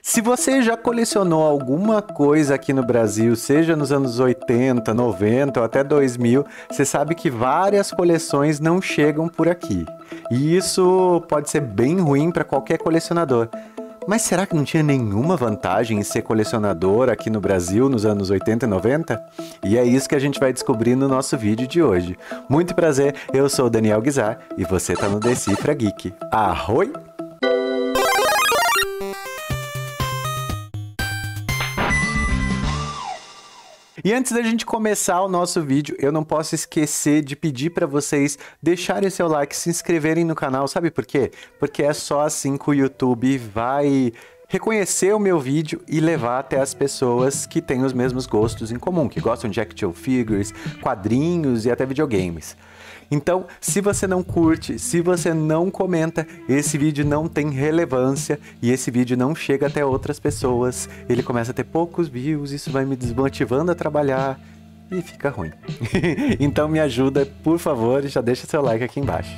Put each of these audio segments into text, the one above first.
Se você já colecionou alguma coisa aqui no Brasil, seja nos anos 80, 90 ou até 2000, você sabe que várias coleções não chegam por aqui. E isso pode ser bem ruim para qualquer colecionador. Mas será que não tinha nenhuma vantagem em ser colecionador aqui no Brasil nos anos 80 e 90? E é isso que a gente vai descobrir no nosso vídeo de hoje. Muito prazer, eu sou o Daniel Guizar e você está no Decifra Geek. Arroi! E antes da gente começar o nosso vídeo, eu não posso esquecer de pedir para vocês deixarem o seu like, se inscreverem no canal. Sabe por quê? Porque é só assim que o YouTube vai reconhecer o meu vídeo e levar até as pessoas que têm os mesmos gostos em comum, que gostam de action figures, quadrinhos e até videogames. Então, se você não curte, se você não comenta, esse vídeo não tem relevância e esse vídeo não chega até outras pessoas. Ele começa a ter poucos views, isso vai me desmotivando a trabalhar e fica ruim. Então me ajuda, por favor, e já deixa seu like aqui embaixo.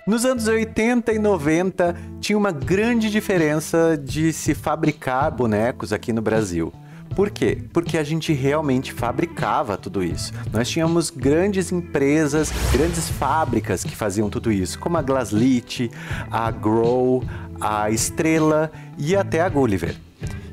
Nos anos 80 e 90, tinha uma grande diferença de se fabricar bonecos aqui no Brasil. Por quê? Porque a gente realmente fabricava tudo isso. Nós tínhamos grandes empresas, grandes fábricas que faziam tudo isso, como a Glaslit, a Grow, a Estrela e até a Gulliver.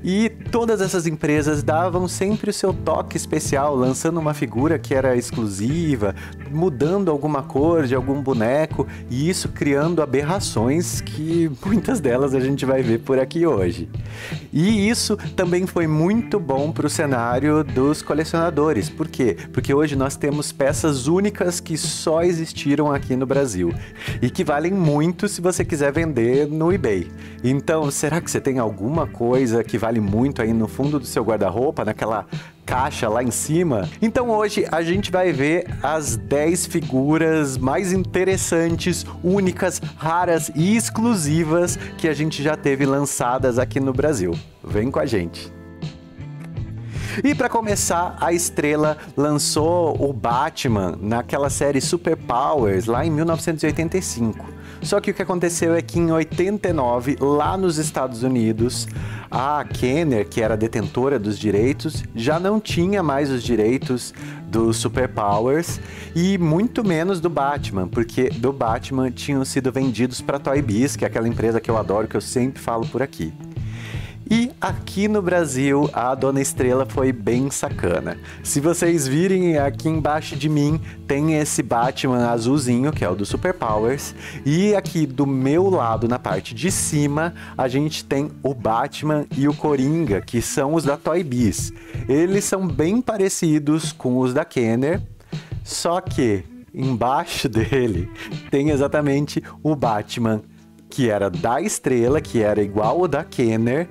E todas essas empresas davam sempre o seu toque especial, lançando uma figura que era exclusiva, mudando alguma cor de algum boneco, e isso criando aberrações que muitas delas a gente vai ver por aqui hoje. E isso também foi muito bom para o cenário dos colecionadores. Por quê? Porque hoje nós temos peças únicas que só existiram aqui no Brasil e que valem muito se você quiser vender no eBay. Então, será que você tem alguma coisa que vale muito aí no fundo do seu guarda-roupa, naquela caixa lá em cima? Então hoje a gente vai ver as 10 figuras mais interessantes, únicas, raras e exclusivas que a gente já teve lançadas aqui no Brasil. Vem com a gente! E para começar, a Estrela lançou o Batman naquela série Super Powers lá em 1985. Só que o que aconteceu é que em 89, lá nos Estados Unidos, a Kenner, que era detentora dos direitos, já não tinha mais os direitos dos Super Powers e muito menos do Batman, porque do Batman tinham sido vendidos para Toy Biz, que é aquela empresa que eu adoro, que eu sempre falo por aqui. E aqui no Brasil, a Dona Estrela foi bem sacana. Se vocês virem aqui embaixo de mim, tem esse Batman azulzinho, que é o do Super Powers. E aqui do meu lado, na parte de cima, a gente tem o Batman e o Coringa, que são os da Toy Biz. Eles são bem parecidos com os da Kenner, só que embaixo dele tem exatamente o Batman, que era da Estrela, que era igual ao da Kenner,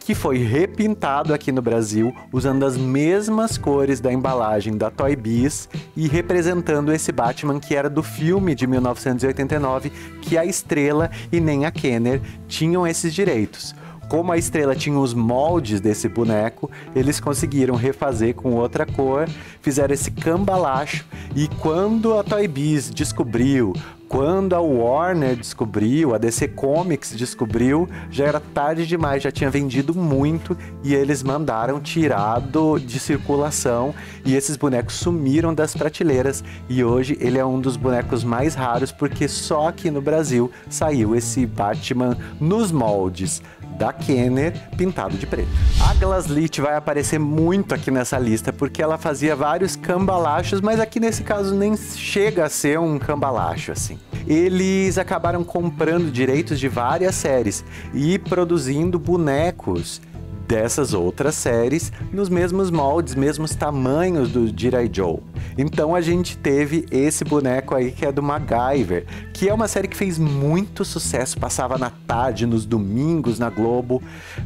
que foi repintado aqui no Brasil, usando as mesmas cores da embalagem da Toy Biz e representando esse Batman que era do filme de 1989, que a Estrela e nem a Kenner tinham esses direitos. Como a Estrela tinha os moldes desse boneco, eles conseguiram refazer com outra cor, fizeram esse cambalacho, e quando a Toy Biz descobriu, quando a Warner descobriu, a DC Comics descobriu, já era tarde demais, já tinha vendido muito e eles mandaram tirado de circulação e esses bonecos sumiram das prateleiras e hoje ele é um dos bonecos mais raros porque só aqui no Brasil saiu esse Batman nos moldes da Kenner pintado de preto. A Glaslit vai aparecer muito aqui nessa lista porque ela fazia vários cambalachos, mas aqui nesse caso nem chega a ser um cambalacho assim. Eles acabaram comprando direitos de várias séries e produzindo bonecos dessas outras séries nos mesmos moldes, mesmos tamanhos do G.I. Joe. Então a gente teve esse boneco aí que é do MacGyver, que é uma série que fez muito sucesso, passava na tarde, nos domingos na Globo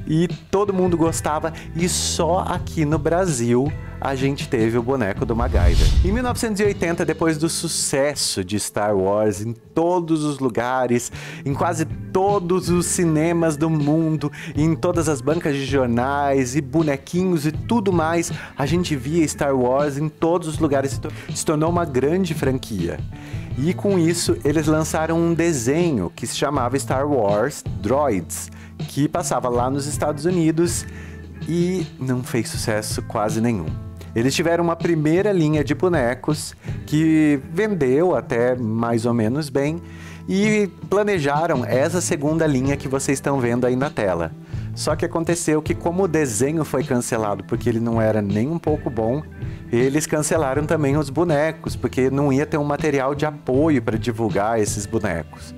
e todo mundo gostava e só aqui no Brasil a gente teve o boneco do MacGyver. Em 1980, depois do sucesso de Star Wars em todos os lugares, em quase todos os cinemas do mundo, em todas as bancas de jornais e bonequinhos e tudo mais. A gente via Star Wars em todos os lugares, se tornou uma grande franquia. E com isso, eles lançaram um desenho que se chamava Star Wars Droids, que passava lá nos Estados Unidos e não fez sucesso quase nenhum. Eles tiveram uma primeira linha de bonecos que vendeu até mais ou menos bem e planejaram essa segunda linha que vocês estão vendo aí na tela. Só que aconteceu que, como o desenho foi cancelado porque ele não era nem um pouco bom, eles cancelaram também os bonecos, porque não ia ter um material de apoio para divulgar esses bonecos.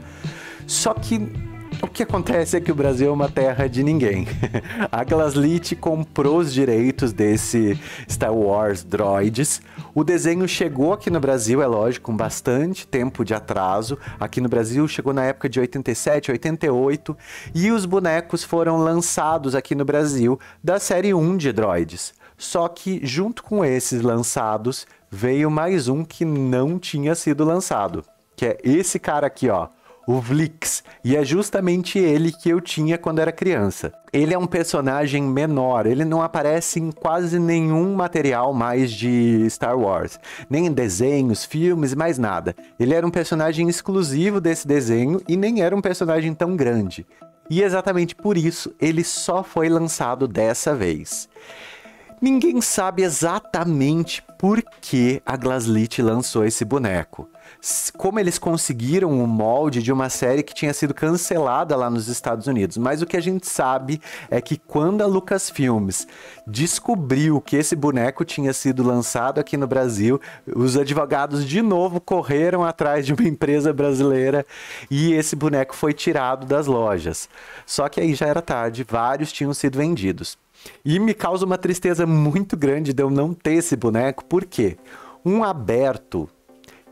Só que o que acontece é que o Brasil é uma terra de ninguém. A Glaslit comprou os direitos desse Star Wars Droids. O desenho chegou aqui no Brasil, é lógico, com bastante tempo de atraso. Aqui no Brasil chegou na época de 87, 88. E os bonecos foram lançados aqui no Brasil da série 1 de Droids. Só que junto com esses lançados, veio mais um que não tinha sido lançado. Que é esse cara aqui, ó. O Vlix, e é justamente ele que eu tinha quando era criança. Ele é um personagem menor, ele não aparece em quase nenhum material mais de Star Wars, nem em desenhos, filmes, mais nada. Ele era um personagem exclusivo desse desenho e nem era um personagem tão grande. E exatamente por isso ele só foi lançado dessa vez. Ninguém sabe exatamente por que a Glaslit lançou esse boneco. Como eles conseguiram o molde de uma série que tinha sido cancelada lá nos Estados Unidos. Mas o que a gente sabe é que quando a Lucasfilmes descobriu que esse boneco tinha sido lançado aqui no Brasil, os advogados de novo correram atrás de uma empresa brasileira e esse boneco foi tirado das lojas. Só que aí já era tarde, vários tinham sido vendidos. E me causa uma tristeza muito grande de eu não ter esse boneco, porque um aberto,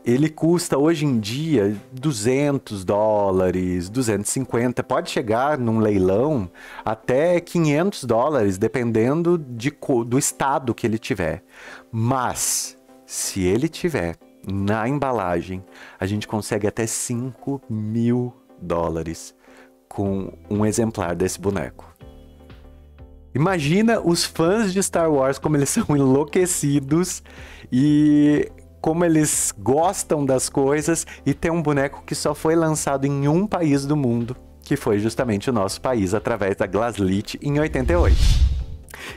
ele custa hoje em dia $200, 250, pode chegar num leilão até $500, dependendo do estado que ele tiver. Mas, se ele tiver na embalagem, a gente consegue até $5.000 com um exemplar desse boneco. Imagina os fãs de Star Wars como eles são enlouquecidos e como eles gostam das coisas e tem um boneco que só foi lançado em um país do mundo, que foi justamente o nosso país, através da Glaslit em 88.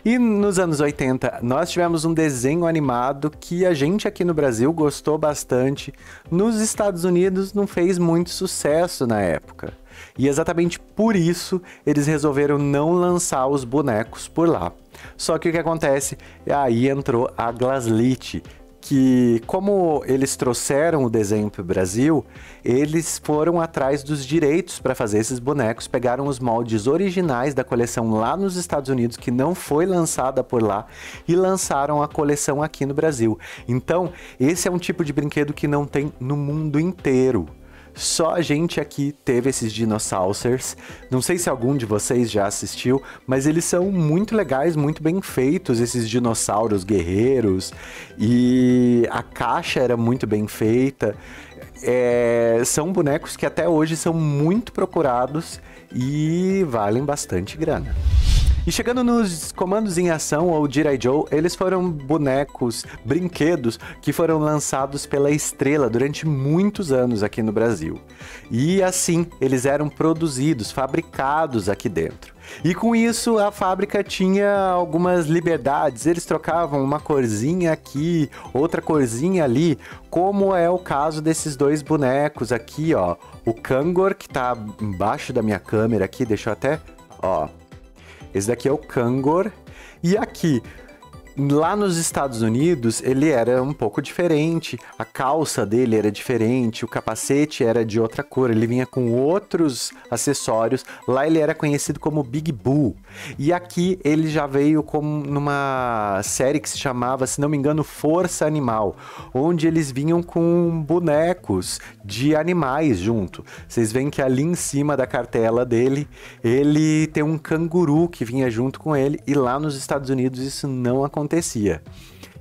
E nos anos 80, nós tivemos um desenho animado que a gente aqui no Brasil gostou bastante. Nos Estados Unidos não fez muito sucesso na época. E exatamente por isso eles resolveram não lançar os bonecos por lá. Só que o que acontece? Aí entrou a Glaslit, que como eles trouxeram o desenho para o Brasil, eles foram atrás dos direitos para fazer esses bonecos, pegaram os moldes originais da coleção lá nos Estados Unidos, que não foi lançada por lá, e lançaram a coleção aqui no Brasil. Então, esse é um tipo de brinquedo que não tem no mundo inteiro. Só a gente aqui teve esses dinossauros. Não sei se algum de vocês já assistiu, mas eles são muito legais, muito bem feitos, esses dinossauros guerreiros. E a caixa era muito bem feita. São bonecos que até hoje são muito procurados e valem bastante grana. E chegando nos comandos em ação, ou G.I. Joe, eles foram bonecos, brinquedos que foram lançados pela Estrela durante muitos anos aqui no Brasil. E assim, eles eram produzidos, fabricados aqui dentro. E com isso, a fábrica tinha algumas liberdades, eles trocavam uma corzinha aqui, outra corzinha ali, como é o caso desses dois bonecos aqui, ó. O Kangor, que tá embaixo da minha câmera aqui, deixa eu até, ó. Esse daqui é o Kangor. E aqui, lá nos Estados Unidos, ele era um pouco diferente. A calça dele era diferente, o capacete era de outra cor, ele vinha com outros acessórios. Lá ele era conhecido como Big Bull. E aqui ele já veio como numa série que se chamava, se não me engano, Força Animal, onde eles vinham com bonecos de animais junto. Vocês veem que ali em cima da cartela dele, ele tem um canguru que vinha junto com ele, e lá nos Estados Unidos isso não acontecia.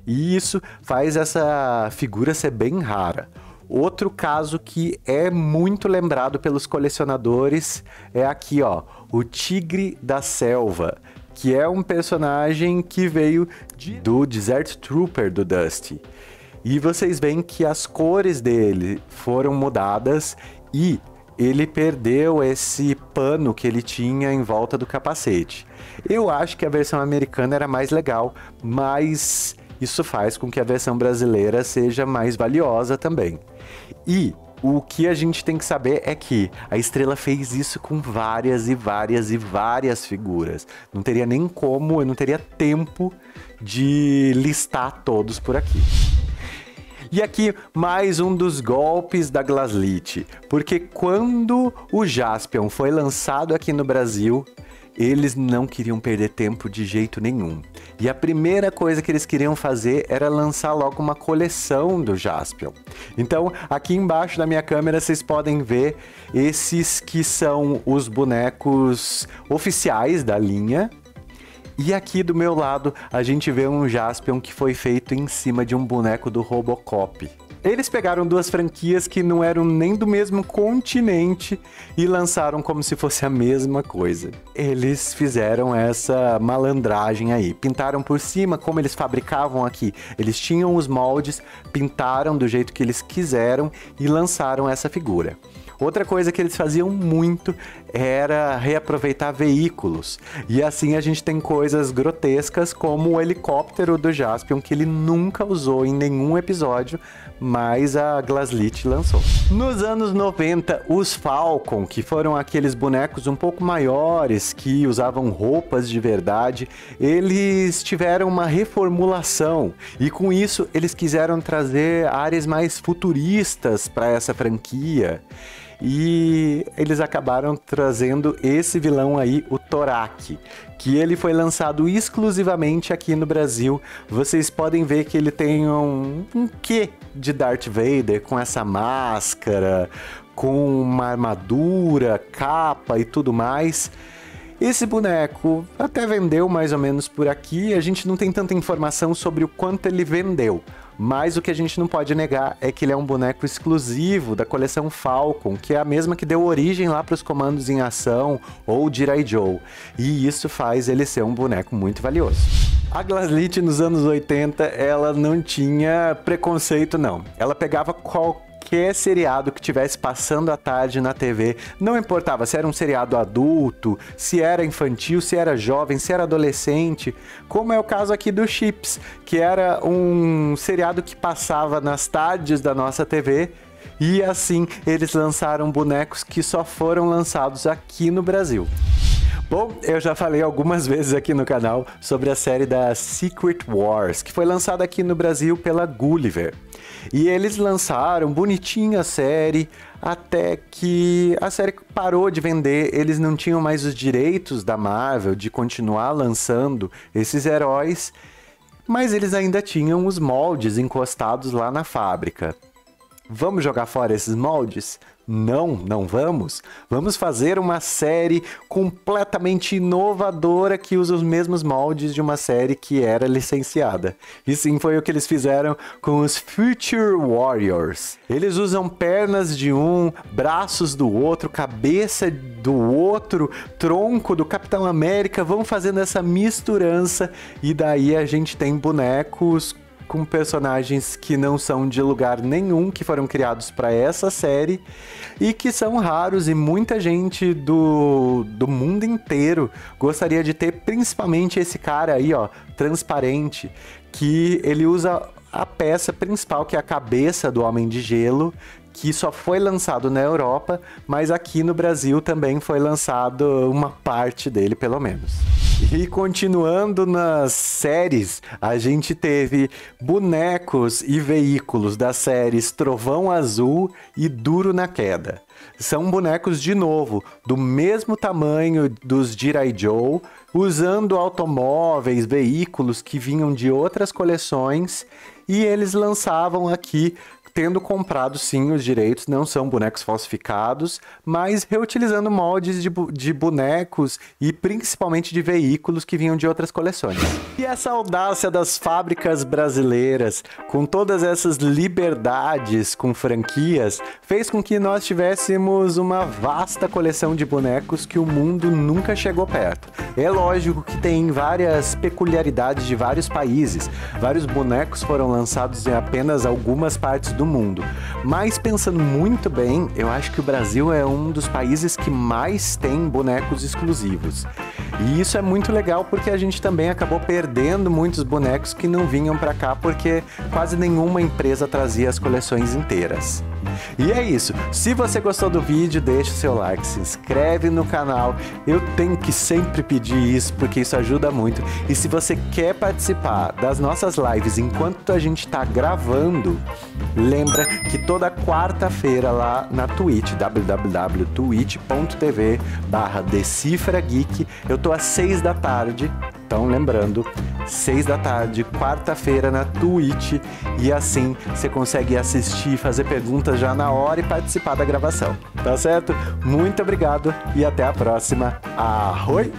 E isso faz essa figura ser bem rara. Outro caso que é muito lembrado pelos colecionadores é aqui, ó, o Tigre da Selva, que é um personagem que veio do Desert Trooper do Dusty. E vocês veem que as cores dele foram mudadas e ele perdeu esse pano que ele tinha em volta do capacete. Eu acho que a versão americana era mais legal, mas isso faz com que a versão brasileira seja mais valiosa também. E o que a gente tem que saber é que a Estrela fez isso com várias e várias e várias figuras. Não teria nem como, eu não teria tempo de listar todos por aqui. E aqui mais um dos golpes da Glaslit, porque quando o Jaspion foi lançado aqui no Brasil, eles não queriam perder tempo de jeito nenhum. E a primeira coisa que eles queriam fazer era lançar logo uma coleção do Jaspion. Então, aqui embaixo da minha câmera vocês podem ver esses que são os bonecos oficiais da linha. E aqui do meu lado a gente vê um Jaspion que foi feito em cima de um boneco do Robocop. Eles pegaram duas franquias que não eram nem do mesmo continente e lançaram como se fosse a mesma coisa. Eles fizeram essa malandragem aí, pintaram por cima como eles fabricavam aqui. Eles tinham os moldes, pintaram do jeito que eles quiseram e lançaram essa figura. Outra coisa que eles faziam muito era reaproveitar veículos. E assim a gente tem coisas grotescas como o helicóptero do Jaspion, que ele nunca usou em nenhum episódio, mas a Glaslit lançou. Nos anos 90, os Falcon, que foram aqueles bonecos um pouco maiores, que usavam roupas de verdade, eles tiveram uma reformulação. E com isso, eles quiseram trazer áreas mais futuristas para essa franquia. E eles acabaram trazendo esse vilão aí, o Torak, que ele foi lançado exclusivamente aqui no Brasil. Vocês podem ver que ele tem um quê de Darth Vader, com essa máscara, com uma armadura, capa e tudo mais. Esse boneco até vendeu mais ou menos por aqui, a gente não tem tanta informação sobre o quanto ele vendeu. Mas o que a gente não pode negar é que ele é um boneco exclusivo da coleção Falcon, que é a mesma que deu origem lá para os comandos em ação ou G.I. Joe. E isso faz ele ser um boneco muito valioso. A Glaslit nos anos 80, ela não tinha preconceito não. Ela pegava qualquer seriado que estivesse passando à tarde na TV, não importava se era um seriado adulto, se era infantil, se era jovem, se era adolescente, como é o caso aqui do Chips, que era um seriado que passava nas tardes da nossa TV, e assim eles lançaram bonecos que só foram lançados aqui no Brasil. Bom, eu já falei algumas vezes aqui no canal sobre a série da Secret Wars, que foi lançada aqui no Brasil pela Gulliver. E eles lançaram bonitinha a série, até que a série parou de vender, eles não tinham mais os direitos da Marvel de continuar lançando esses heróis, mas eles ainda tinham os moldes encostados lá na fábrica. Vamos jogar fora esses moldes? Não, não vamos. Vamos fazer uma série completamente inovadora que usa os mesmos moldes de uma série que era licenciada. E sim, foi o que eles fizeram com os Future Warriors. Eles usam pernas de um, braços do outro, cabeça do outro, tronco do Capitão América, vão fazendo essa misturança e daí a gente tem bonecos com personagens que não são de lugar nenhum, que foram criados para essa série e que são raros e muita gente do mundo inteiro gostaria de ter, principalmente esse cara aí, ó, transparente, que ele usa a peça principal, que é a cabeça do Homem de Gelo, que só foi lançado na Europa, mas aqui no Brasil também foi lançado uma parte dele, pelo menos. E continuando nas séries, a gente teve bonecos e veículos das séries Trovão Azul e Duro na Queda. São bonecos, de novo, do mesmo tamanho dos G.I. Joe, usando automóveis, veículos que vinham de outras coleções, e eles lançavam aqui tendo comprado sim os direitos, não são bonecos falsificados, mas reutilizando moldes de bonecos e principalmente de veículos que vinham de outras coleções. E essa audácia das fábricas brasileiras, com todas essas liberdades com franquias, fez com que nós tivéssemos uma vasta coleção de bonecos que o mundo nunca chegou perto. É lógico que tem várias peculiaridades de vários países, vários bonecos foram lançados em apenas algumas partes do mundo, mas pensando muito bem, eu acho que o Brasil é um dos países que mais tem bonecos exclusivos. E isso é muito legal porque a gente também acabou perdendo muitos bonecos que não vinham para cá porque quase nenhuma empresa trazia as coleções inteiras. E é isso, se você gostou do vídeo, deixa o seu like, se inscreve no canal, eu tenho que sempre pedir isso porque isso ajuda muito. E se você quer participar das nossas lives enquanto a gente está gravando, lembra que toda quarta-feira lá na Twitch, www.twitch.tv/DecifraGeek, eu tô às 6 da tarde. Então, lembrando, 6 da tarde, quarta-feira na Twitch, e assim você consegue assistir, fazer perguntas já na hora e participar da gravação, tá certo? Muito obrigado e até a próxima. Arroi!